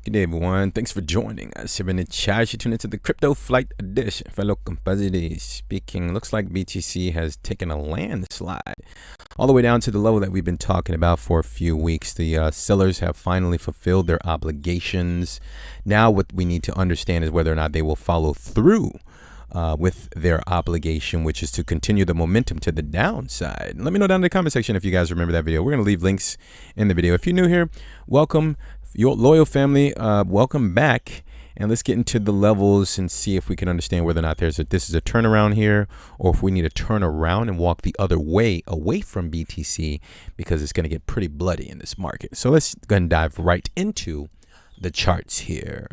Good day, everyone. Thanks for joining us here in the chat. You tune into the Crypto Flight Edition. Fellow compositors speaking. Looks like BTC has taken a landslide all the way down to the level that we've been talking about for a few weeks. The sellers have finally fulfilled their obligations. Now what we need to understand is whether or not they will follow through with their obligation, which is to continue the momentum to the downside. Let me know down in the comment section if you guys remember that video. We're going to leave links in the video. If you're new here, welcome. Your loyal family, welcome back, and let's get into the levels and see if we can understand whether or not this is a turnaround here, or if we need to turn around and walk the other way away from BTC, because it's going to get pretty bloody in this market. So let's go ahead and dive right into the charts here.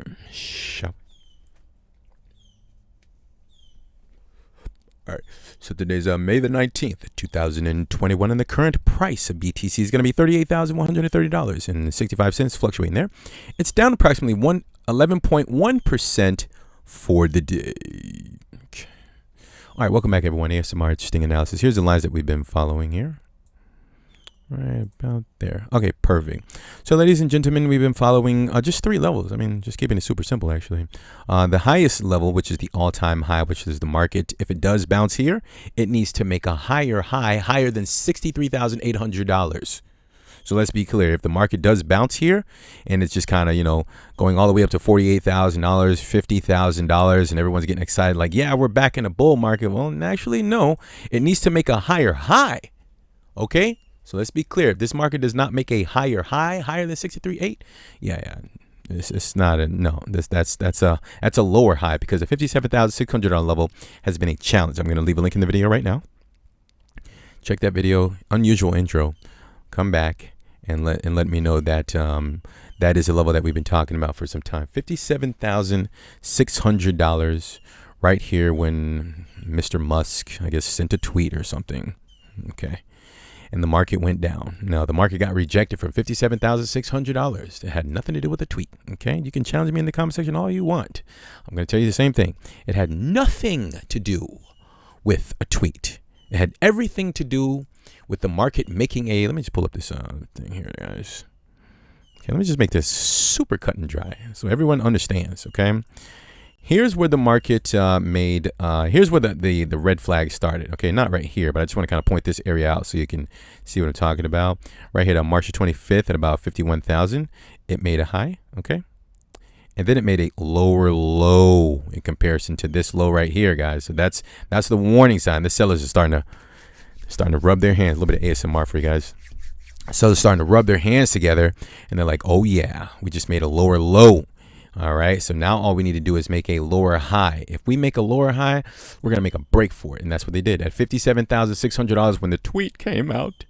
All right, so today's May the 19th, 2021, and the current price of BTC is going to be $38,130.65, fluctuating there. It's down approximately 11.1% for the day. Okay. All right, welcome back, everyone. ASMR Interesting Analysis. Here's the lines that we've been following here. Right about there. Okay, perfect. So, ladies and gentlemen, we've been following just three levels. I mean, just keeping it super simple, actually. The highest level, which is the all-time high, which is the market. If it does bounce here, it needs to make a higher high, higher than $63,800. So let's be clear. If the market does bounce here, and it's just kind of, going all the way up to $48,000, $50,000, and everyone's getting excited, like, yeah, we're back in a bull market. Well, actually, no. It needs to make a higher high. Okay? So let's be clear. If this market does not make a higher high, higher than 63.8, it's not a no. That's a lower high, because the $57,600 level has been a challenge. I'm going to leave a link in the video right now. Check that video. Unusual intro. Come back and let me know that that is a level that we've been talking about for some time. $57,600 right here when Mr. Musk, I guess, sent a tweet or something. Okay. And the market went down. Now, the market got rejected for $57,600. It had nothing to do with a tweet. Okay, you can challenge me in the comment section all you want. I'm going to tell you the same thing. It had nothing to do with a tweet. It had everything to do with the market making a. Let me just pull up this thing here, guys. Okay, let me just make this super cut and dry so everyone understands. Okay. Here's where the market here's where the red flag started. Okay, not right here, but I just want to kind of point this area out so you can see what I'm talking about. Right here on March 25th at about 51,000, it made a high, okay? And then it made a lower low in comparison to this low right here, guys. So that's the warning sign. The sellers are starting to rub their hands. A little bit of ASMR for you guys. So they're starting to rub their hands together, and they're like, oh yeah, we just made a lower low. All right, so now all we need to do is make a lower high. If we make a lower high, we're going to make a break for it. And that's what they did. At $57,600 when the tweet came out,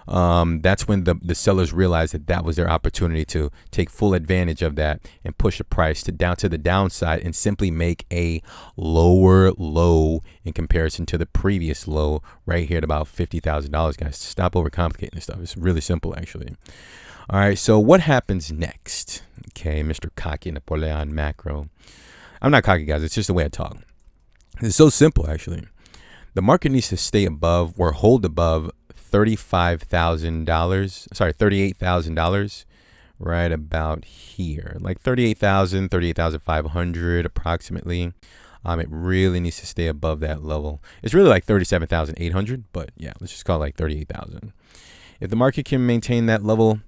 that's when the sellers realized that was their opportunity to take full advantage of that and push the price down to the downside and simply make a lower low in comparison to the previous low right here at about $50,000, guys. Stop overcomplicating this stuff. It's really simple, actually. All right, so what happens next? Okay, Mr. Cocky Napoleon macro. I'm not cocky, guys. It's just the way I talk. It's so simple, actually. The market needs to stay above or hold above $38,000, right about here. Like 38,000, 38,500 approximately. It really needs to stay above that level. It's really like 37,800, but yeah, let's just call it like 38,000. If the market can maintain that level,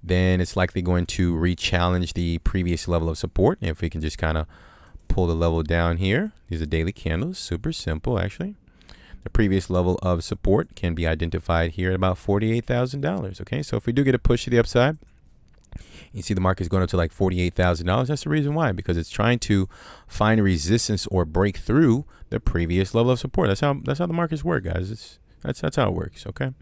then it's likely going to re-challenge the previous level of support. And if we can just kind of pull the level down here, these are daily candles, super simple actually. The previous level of support can be identified here at about $48,000. Okay, so if we do get a push to the upside, you see the market's going up to like $48,000. That's the reason why, because it's trying to find resistance or break through the previous level of support. That's how the markets work, guys. That's how it works, okay?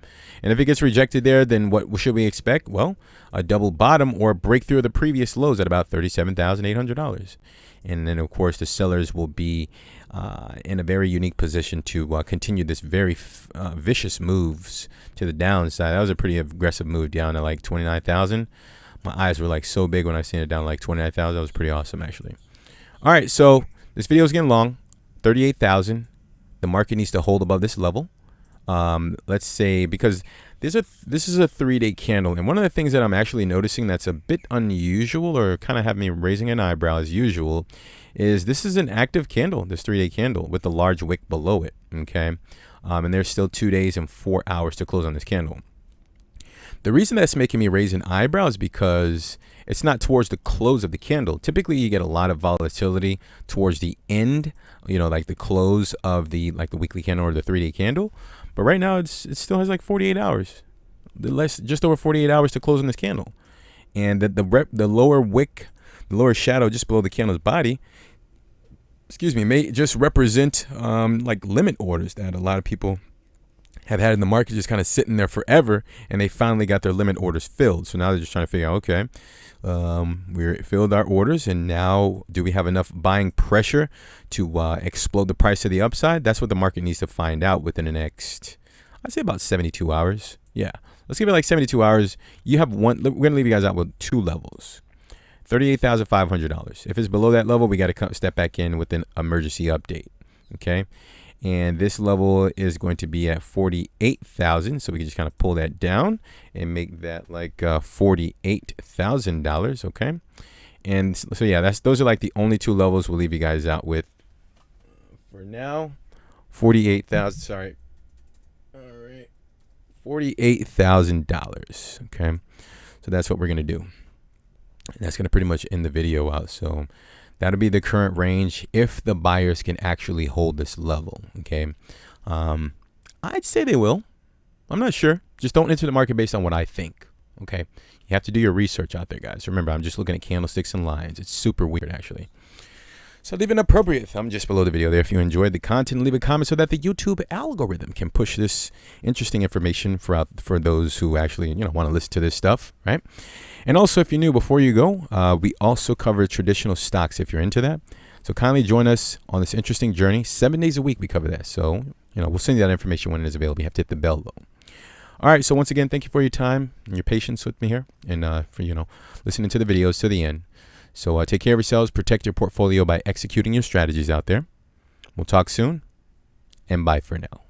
And if it gets rejected there, then what should we expect? Well, a double bottom or a breakthrough of the previous lows at about $37,800. And then, of course, the sellers will be in a very unique position to continue this very vicious moves to the downside. That was a pretty aggressive move down to like 29,000. My eyes were like so big when I seen it down like 29,000. That was pretty awesome, actually. All right, so this video is getting long. 38,000. The market needs to hold above this level. let's say, because this is a 3-day candle, and one of the things that I'm actually noticing that's a bit unusual, or kind of have me raising an eyebrow as usual, is this is an active candle, this 3-day candle with the large wick below it. Okay, and there's still 2 days and 4 hours to close on this candle. The reason that's making me raise an eyebrow is because it's not towards the close of the candle. Typically, you get a lot of volatility towards the end, like the close of the weekly candle or the 3-day candle. But right now, it still has like 48 hours, just over 48 hours to close on this candle. And the lower wick, the lower shadow just below the candle's body, may just represent like limit orders that a lot of people have had in the market, just kind of sitting there forever, and they finally got their limit orders filled. So now they're just trying to figure out, okay, we filled our orders, and now do we have enough buying pressure to explode the price to the upside? That's what the market needs to find out within the next, I'd say, about 72 hours. Yeah, let's give it like 72 hours. You have one. We're gonna leave you guys out with 2 levels. $38,500. If it's below that level, we got to step back in with an emergency update. Okay. And this level is going to be at 48,000. So we can just kind of pull that down and make that like $48,000. Okay. And so, yeah, those are like the only 2 levels we'll leave you guys out with for now. 48,000. Sorry. All right. $48,000. Okay. So that's what we're going to do. And that's going to pretty much end the video out. So that'll be the current range if the buyers can actually hold this level. Okay. I'd say they will. I'm not sure. Just don't enter the market based on what I think. Okay. You have to do your research out there, guys. Remember, I'm just looking at candlesticks and lines. It's super weird, actually. So leave an appropriate thumb just below the video there if you enjoyed the content. Leave a comment so that the YouTube algorithm can push this interesting information for those who actually want to listen to this stuff, right? And also, if you're new, before you go, we also cover traditional stocks if you're into that. So kindly join us on this interesting journey. 7 days a week we cover that. So we'll send you that information when it is available. You have to hit the bell though. All right. So once again, thank you for your time and your patience with me here, and for listening to the videos to the end. So take care of yourselves, protect your portfolio by executing your strategies out there. We'll talk soon, and bye for now.